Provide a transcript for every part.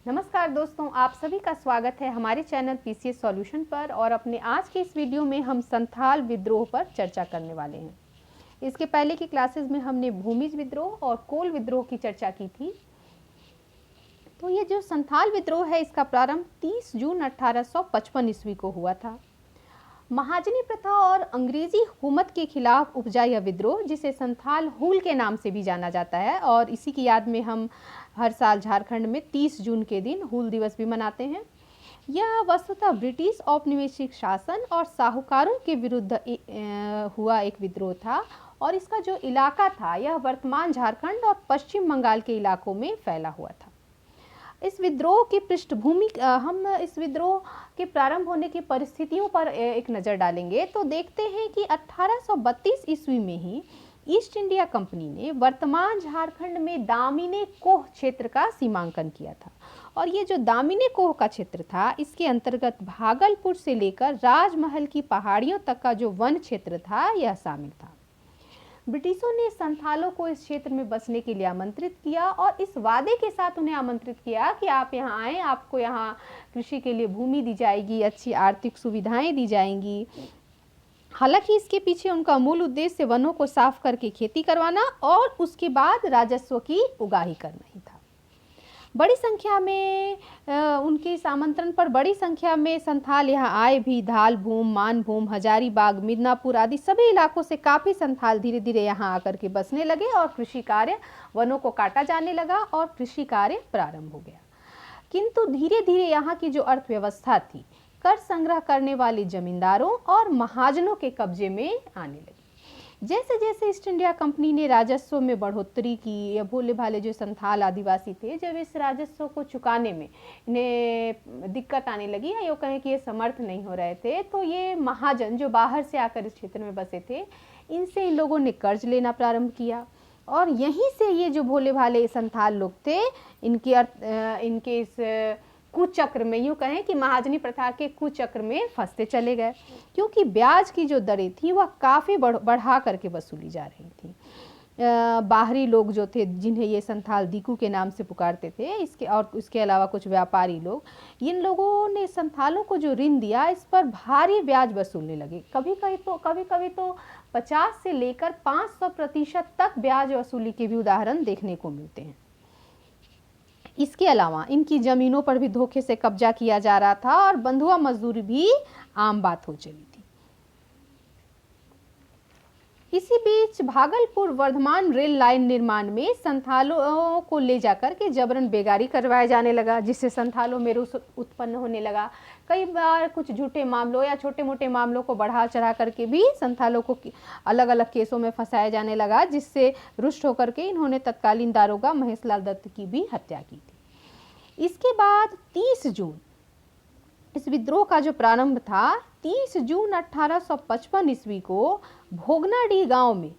नमस्कार दोस्तों, आप सभी का स्वागत है हमारे चैनल पीसीएस सॉल्यूशन पर। और अपने आज के इस वीडियो में हम संथाल विद्रोह पर चर्चा करने वाले हैं। इसके पहले की क्लासेस में हमने भूमिज विद्रोह और कोल विद्रोह की चर्चा की थी। तो ये जो संथाल विद्रोह है, इसका प्रारंभ 30 जून 1855 ईस्वी को हुआ था। महाजनी प्रथा और अंग्रेजी हुकूमत के खिलाफ उपजा यह विद्रोह, जिसे संथाल हूल के नाम से भी जाना जाता है, और इसी की याद में हम हर साल झारखंड में 30 जून के दिन हूल दिवस भी मनाते हैं। यह वस्तुतः ब्रिटिश औपनिवेशिक शासन और साहूकारों के विरुद्ध हुआ एक विद्रोह था, और इसका जो इलाका था यह वर्तमान झारखंड और पश्चिम बंगाल के इलाकों में फैला हुआ था। इस विद्रोह की पृष्ठभूमि, हम इस विद्रोह के प्रारंभ होने की परिस्थितियों पर एक नज़र डालेंगे तो देखते हैं कि 1832 ईस्वी में ही ईस्ट इंडिया कंपनी ने वर्तमान झारखंड में दामिनी कोह क्षेत्र का सीमांकन किया था। और ये जो दामिनी कोह का क्षेत्र था, इसके अंतर्गत भागलपुर से लेकर राजमहल की पहाड़ियों तक का जो वन क्षेत्र था, यह शामिल था। ब्रिटिशों ने संथालों को इस क्षेत्र में बसने के लिए आमंत्रित किया और इस वादे के साथ उन्हें आमंत्रित किया कि आप यहाँ आएँ, आपको यहाँ कृषि के लिए भूमि दी जाएगी, अच्छी आर्थिक सुविधाएं दी जाएंगी। हालांकि इसके पीछे उनका मूल उद्देश्य वनों को साफ करके खेती करवाना और उसके बाद राजस्व की उगाही करना ही था। बड़ी संख्या में उनके इस आमंत्रण पर बड़ी संख्या में संथाल यहाँ आए भी। धालभूम, मानभूम, हजारीबाग, मिदनापुर आदि सभी इलाकों से काफ़ी संथाल धीरे धीरे यहाँ आकर के बसने लगे और कृषि कार्य, वनों को काटा जाने लगा और कृषि कार्य प्रारंभ हो गया। किंतु धीरे धीरे यहाँ की जो अर्थव्यवस्था थी, कर संग्रह करने वाले जमींदारों और महाजनों के कब्जे में आने लगी। जैसे जैसे ईस्ट इंडिया कंपनी ने राजस्व में बढ़ोतरी की, या भोले भाले जो संथाल आदिवासी थे, जब इस राजस्व को चुकाने में इन्हें दिक्कत आने लगी, या यूँ कहें कि ये समर्थ नहीं हो रहे थे, तो ये महाजन जो बाहर से आकर इस क्षेत्र में बसे थे, इनसे इन लोगों ने कर्ज लेना प्रारंभ किया। और यहीं से ये जो भोले भाले संथाल लोग थे, इनके इस कुचक्र में, यूँ कहें कि महाजनी प्रथा के कुचक्र में फंसते चले गए, क्योंकि ब्याज की जो दरें थी वह काफ़ी बढ़ा करके वसूली जा रही थी। बाहरी लोग जो थे, जिन्हें ये संथाल दीकू के नाम से पुकारते थे, इसके अलावा कुछ व्यापारी लोग, इन लोगों ने संथालों को जो ऋण दिया, इस पर भारी ब्याज वसूलने लगे। कभी कभी तो 50 से लेकर 500% तक ब्याज वसूली के भी उदाहरण देखने को मिलते हैं। इसके अलावा इनकी ज़मीनों पर भी धोखे से कब्जा किया जा रहा था और बंधुआ मजदूरी भी आम बात हो चली थी। इसी बीच भागलपुर वर्धमान रेल लाइन निर्माण में संथालों को ले जाकर के जबरन बेगारी करवाया जाने लगा, जिससे संथालों में रोष उत्पन्न होने लगा। कई बार कुछ झूठे मामलों या छोटे मोटे मामलों को बढ़ा चढ़ा करके भी संथालों को अलग अलग केसों में फंसाया जाने लगा, जिससे रुष्ट होकर के इन्होंने तत्कालीन दारोगा महेशलाल दत्त की भी हत्या की थी। इसके बाद 30 जून, इस विद्रोह का जो प्रारंभ था, 30 जून 1855 ईस्वी को भोगनाडीह गांव में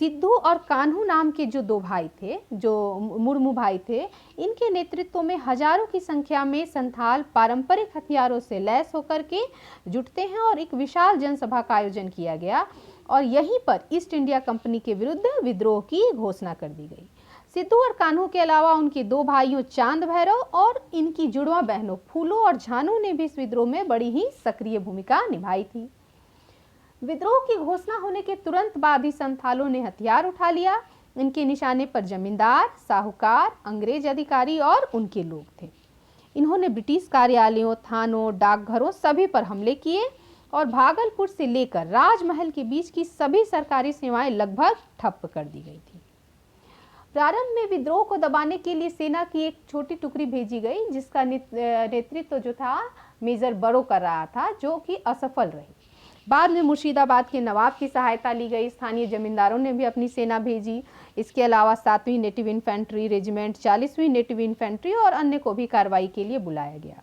सिद्धू और कान्हू नाम के जो दो भाई थे, जो मुर्मू भाई थे, इनके नेतृत्व में हजारों की संख्या में संथाल पारंपरिक हथियारों से लैस होकर के जुटते हैं और एक विशाल जनसभा का आयोजन किया गया और यहीं पर ईस्ट इंडिया कंपनी के विरुद्ध विद्रोह की घोषणा कर दी गई। सिद्धू और कान्हू के अलावा उनके दो भाइयों चांद भैरव और इनकी जुड़वा बहनों फूलो और झानू ने भी इस विद्रोह में बड़ी ही सक्रिय भूमिका निभाई थी। विद्रोह की घोषणा होने के तुरंत बाद ही संथालों ने हथियार उठा लिया। इनके निशाने पर जमींदार, साहूकार, अंग्रेज अधिकारी और उनके लोग थे। इन्होंने ब्रिटिश कार्यालयों, थानों, डाकघरों सभी पर हमले किए और भागलपुर से लेकर राजमहल के बीच की सभी सरकारी सेवाएं लगभग ठप कर दी गई थी। प्रारंभ में विद्रोह को दबाने के लिए सेना की एक छोटी टुकड़ी भेजी गई, जिसका नेतृत्व जो था मेजर बरो कर रहा था, जो कि असफल रही। बाद में मुर्शिदाबाद के नवाब की सहायता ली गई। स्थानीय जमींदारों ने भी अपनी सेना भेजी। इसके अलावा 7वीं नेटिव इन्फेंट्री रेजिमेंट, 40वीं नेटिव इन्फेंट्री और अन्य को भी कार्रवाई के लिए बुलाया गया।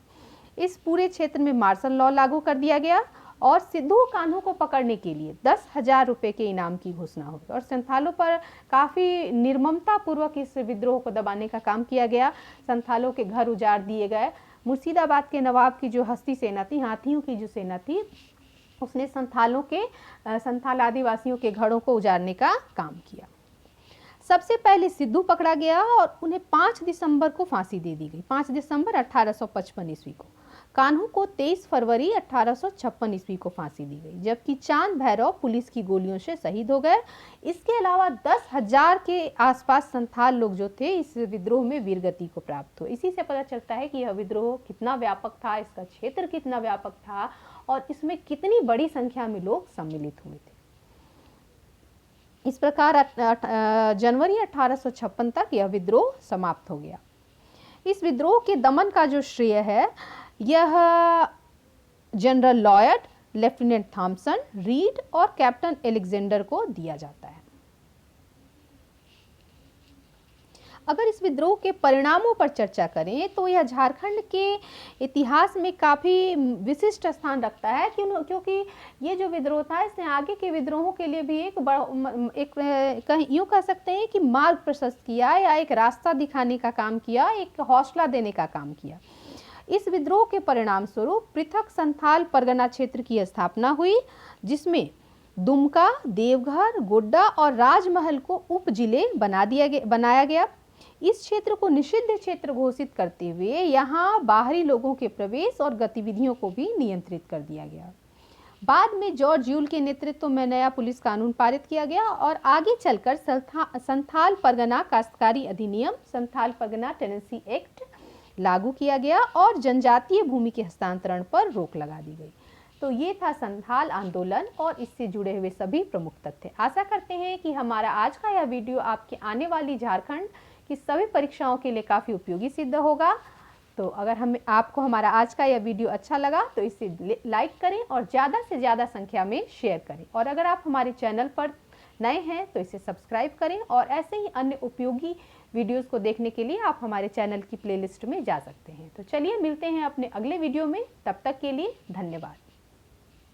इस पूरे क्षेत्र में मार्शल लॉ लागू कर दिया गया और सिद्धू कान्हू को पकड़ने के लिए 10,000 रुपये के इनाम की घोषणा हो गई और संथालों पर काफ़ी निर्ममता पूर्वक इस विद्रोह को दबाने का काम किया गया। संथालों के घर उजाड़ दिए गए। मुर्शिदाबाद के नवाब की जो हस्ती सेना थी, हाथियों की जो सेना थी, उसने संथाल आदिवासियों के घरों को उजाड़ने का काम किया। सबसे पहले सिद्धू पकड़ा गया और उन्हें 5 दिसंबर को फांसी दे दी गई, 5 दिसंबर 1855 ईस्वी को। कान्हू को 23 फरवरी 1856 ईस्वी को फांसी दी गई, जबकि चांद भैरव पुलिस की गोलियों से शहीद हो गए। इसके अलावा 10,000 के आसपास संथाल लोग जो थे इस विद्रोह में वीरगति को प्राप्त हुए। इसी से पता चलता है कि यह विद्रोह कितना व्यापक था, इसका क्षेत्र कितना व्यापक था और इसमें कितनी बड़ी संख्या में लोग सम्मिलित हुए थे। इस प्रकार जनवरी 1856 तक यह विद्रोह समाप्त हो गया। इस विद्रोह के दमन का जो श्रेय है यह general Lloyd, lieutenant Thomson, Reid और कैप्टन एलेक्जेंडर को दिया जाता है। अगर इस विद्रोह के परिणामों पर चर्चा करें तो यह झारखंड के इतिहास में काफ़ी विशिष्ट स्थान रखता है, क्योंकि ये जो विद्रोह था इसने आगे के विद्रोहों के लिए भी एक यूँ कह सकते हैं कि मार्ग प्रशस्त किया या एक रास्ता दिखाने का काम किया, एक हौसला देने का काम किया। इस विद्रोह के परिणाम स्वरूप पृथक संथाल परगना क्षेत्र की स्थापना हुई, जिसमें दुमका, देवघर, गोड्डा और राजमहल को उप जिले बनाया गया। इस क्षेत्र को निषिद्ध क्षेत्र घोषित करते हुए यहाँ बाहरी लोगों के प्रवेश और गतिविधियों को भी नियंत्रित कर दिया गया। बाद में जॉर्ज यूल के नेतृत्व में नया पुलिस कानून पारित किया गया और आगे चलकर संथाल परगना काश्तकारी अधिनियम, संथाल परगना टेनेंसी एक्ट लागू किया गया और जनजातीय भूमि के हस्तांतरण पर रोक लगा दी गई। तो ये था संथाल आंदोलन और इससे जुड़े हुए सभी प्रमुख तथ्य। आशा करते हैं कि हमारा आज का यह वीडियो आपके आने वाली झारखंड की सभी परीक्षाओं के लिए काफ़ी उपयोगी सिद्ध होगा। तो अगर आपको हमारा आज का यह वीडियो अच्छा लगा तो इसे लाइक करें और ज़्यादा से ज़्यादा संख्या में शेयर करें। और अगर आप हमारे चैनल पर नए हैं तो इसे सब्सक्राइब करें और ऐसे ही अन्य उपयोगी वीडियोस को देखने के लिए आप हमारे चैनल की प्लेलिस्ट में जा सकते हैं। तो चलिए मिलते हैं अपने अगले वीडियो में, तब तक के लिए धन्यवाद।